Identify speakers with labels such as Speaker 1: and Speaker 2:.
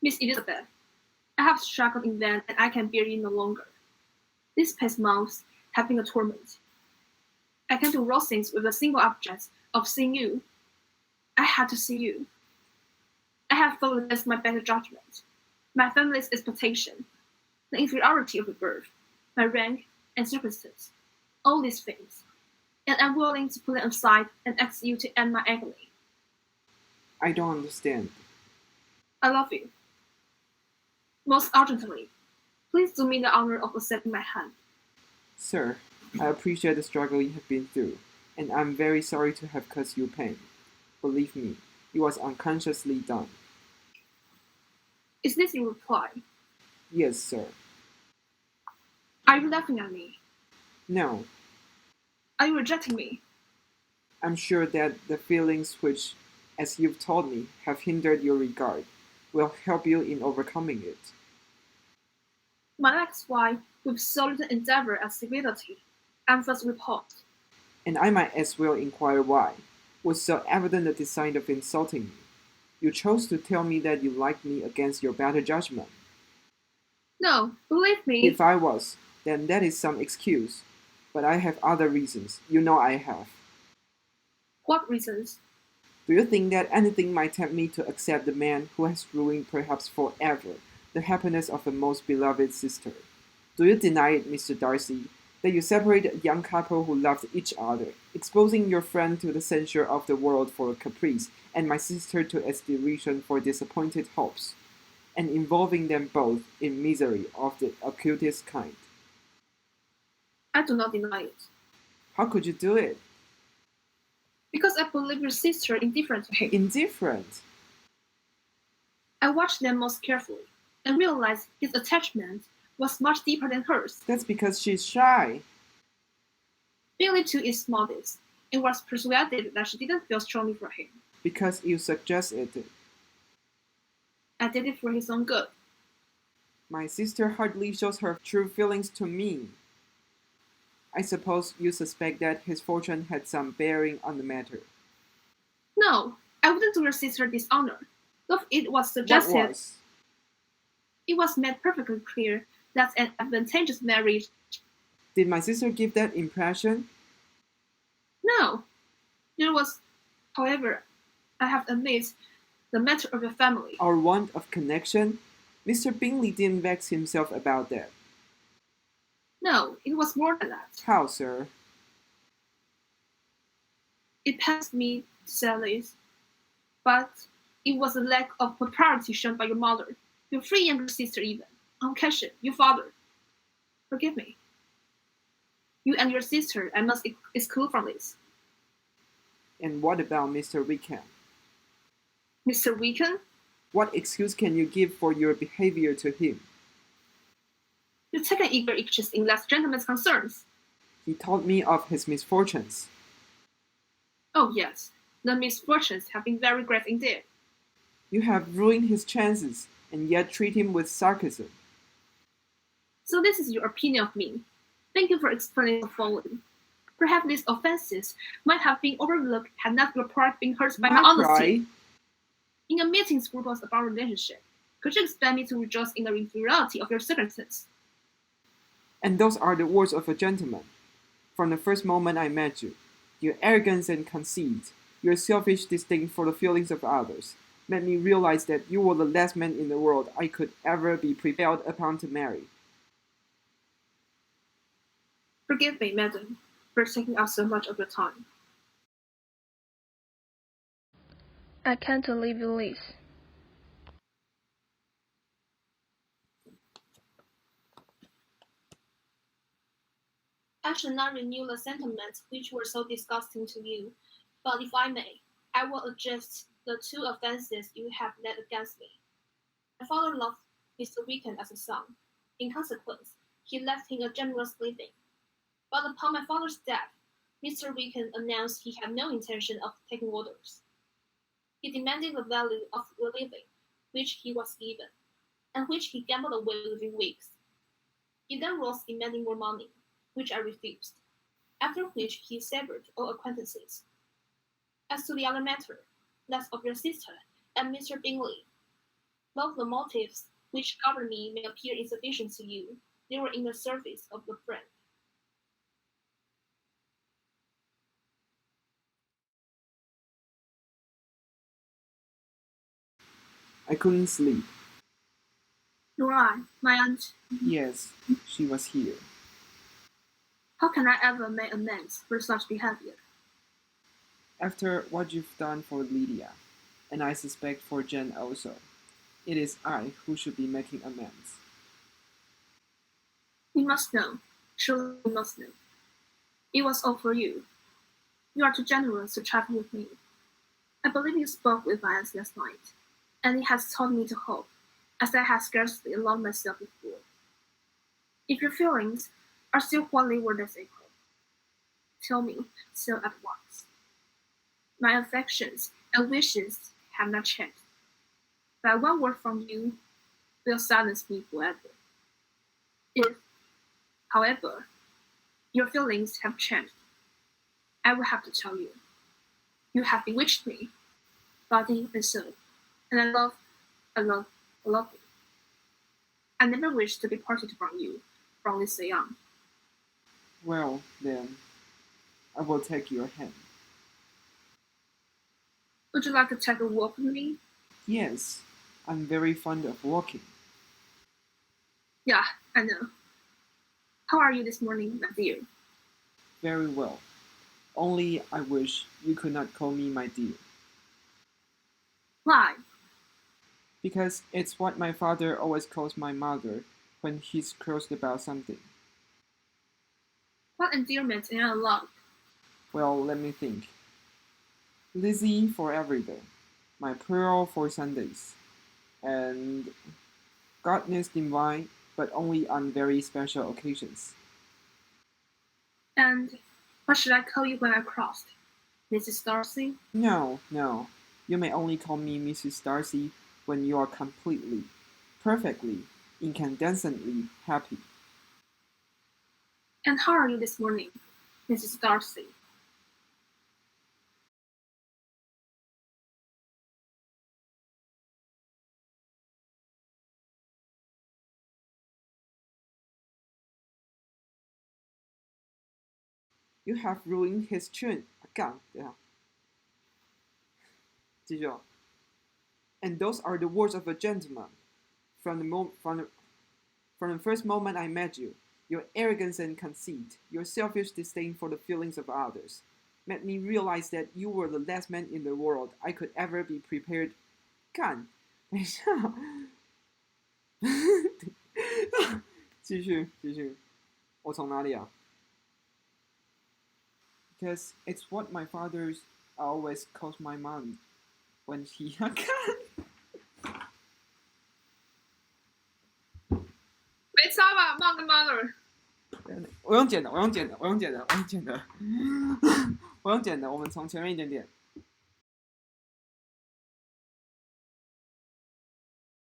Speaker 1: Miss Elizabeth, I have struggled in vain and I can bear it no longer. These past months have been a torment. I came to Rosings with the single object of seeing you. I had to see you. I have fought against my better judgment, my family's expectation, the inferiority of your birth, my rank and circumstance, all these things, and I'm willing to put them aside and ask you to end my agony.
Speaker 2: I don't understand.
Speaker 1: I love you. Most urgently, please do me the honor of accepting my hand.
Speaker 2: Sir, I appreciate the struggle you have been through, and I'm very sorry to have caused you pain. Believe me, it was unconsciously done.
Speaker 1: Is this your reply?
Speaker 2: Yes, sir.
Speaker 1: Are you laughing at me?
Speaker 2: No,
Speaker 1: Are you rejecting me?
Speaker 2: I'm sure that the feelings which, as you've told me, have hindered your regard, will help you in overcoming it.
Speaker 1: My next wife, with so little endeavor and civility, and first report.
Speaker 2: And I might as well inquire why. Was so evident a design of insulting me? You chose to tell me that you liked me against your better judgment.
Speaker 1: No, believe me.
Speaker 2: If I was, then that is some excuse. But I have other reasons. You know I have.
Speaker 1: What reasons?
Speaker 2: Do you think that anything might tempt me to accept the man who has ruined perhaps forever the happiness of a most beloved sister? Do you deny it, Mr. Darcy, that you separate a young couple who loved each other, exposing your friend to the censure of the world for a caprice, and my sister to its derision for disappointed hopes, and involving them both in misery of the acutest kind?
Speaker 1: I do not deny it.
Speaker 2: How could you do it?
Speaker 1: Because I believe your sister indifferent to him.
Speaker 2: Indifferent?
Speaker 1: I watched them most carefully, and realized his attachment was much deeper than hers.
Speaker 2: That's because she's shy.
Speaker 1: Billy too is modest, and was persuaded that she didn't feel strongly for him.
Speaker 2: Because you suggest it.
Speaker 1: I did it for his own good.
Speaker 2: My sister hardly shows her true feelings to me. I suppose you suspect that his fortune had some bearing on the matter.
Speaker 1: No, I wouldn't do your sister dishonor. Though it was suggested,
Speaker 2: What was?
Speaker 1: it was made perfectly clear that an advantageous marriage.
Speaker 2: Did my sister give that impression?
Speaker 1: No, there was, however, I have to admit, the matter of your family.
Speaker 2: Our want of connection? Mr. Bingley didn't vex himself about that.
Speaker 1: No, it was more than that.
Speaker 2: How, sir?
Speaker 1: It pains me to say this, but it was a lack of propriety shown by your mother, your three younger sister even, unconscious, your father. Forgive me. You and your sister I must exclude from this.
Speaker 2: And what about Mr. Wickham?
Speaker 1: Mr. Wickham,
Speaker 2: What excuse can you give for your behavior to him?
Speaker 1: you take an eager interest in that gentleman's concerns.
Speaker 2: He told me of his misfortunes.
Speaker 1: Oh yes, the misfortunes have been very great indeed.
Speaker 2: You have ruined his chances, and yet treat him with sarcasm.
Speaker 1: So this is your opinion of me. Thank you for explaining the following. Perhaps these offences might have been overlooked had not your pride been hurt by my honesty.
Speaker 2: Pride?
Speaker 1: In a meeting scruples about relationship, could you expect me to rejoice in the inferiority of your circumstance?
Speaker 2: And those are the words of a gentleman. From the first moment I met you, your arrogance and conceit, your selfish disdain for the feelings of others, made me realize that you were the last man in the world I could ever be prevailed upon to marry.
Speaker 1: Forgive me, madam, for taking up so much of your time. I can't leave you this. I shall not renew the sentiments which were so disgusting to you, but if I may, I will adjust the two offences you have laid against me. My father loved Mr. Wickham as a son. In consequence, he left him a generous living. But upon my father's death, Mr. Wickham announced he had no intention of taking orders. He demanded the value of the living, which he was given, and which he gambled away within weeks. He then rose demanding more money, which I refused, after which he severed all acquaintances. As to the other matter, that of your sister, And Mr. Bingley, though the motives which govern me may appear insufficient to you, they were in the service of the friend.
Speaker 2: I couldn't sleep.
Speaker 1: Nor I, my aunt.
Speaker 2: Yes, she was here.
Speaker 1: How can I ever make amends for such behavior?
Speaker 2: After what you've done for Lydia, and I suspect for Jane also, it is I who should be making amends.
Speaker 1: You must know, surely you must know. It was all for you. You are too generous to trifle with me. I believe you spoke with violence last night, and it has taught me to hope, as I had scarcely allowed myself before. If your feelings are still what they were this April, tell me so at once. My affections and wishes have not changed, but one word from you will silence me forever. If, however, your feelings have changed, I will have to tell you. You have bewitched me, body and soul, and I love, I love you. I never wish to be parted from you from this day on.
Speaker 2: Well, then, I will take your hand.
Speaker 1: Would you like to take a walk with me?
Speaker 2: Yes, I'm very fond of walking.
Speaker 1: Yeah, I know. How are you this morning, my dear?
Speaker 2: Very well. Only I wish you could not call me my dear,
Speaker 1: Why?
Speaker 2: because it's what my father always calls my mother when he's crossed about something.
Speaker 1: What endearment am I allowed?
Speaker 2: Well, let me think. Lizzie for everyday, my pearl for Sundays, and godness divine, but only on very special occasions.
Speaker 1: And what should I call you when I crossed? Mrs. Darcy?
Speaker 2: No, no, you may only call me Mrs. Darcy when you are completely, perfectly, incandescently happy.
Speaker 1: And how are you this morning, Mrs. Darcy?
Speaker 2: You have ruined his tune. 干，对啊，继续哦。And those are the words of a gentleman. From the, mo- from the first moment I met you, your arrogance and conceit, your selfish disdain for the feelings of others, made me realize that you were the last man in the world I could ever be prepared. 干，等一下，继续继续，我从哪里啊？Because it's what my father's always calls my mom when he 看，
Speaker 1: 没差吧，mother。
Speaker 2: 我用剪的，我用剪的，我用剪的，我用剪的，我用剪的，我们从前面一点点。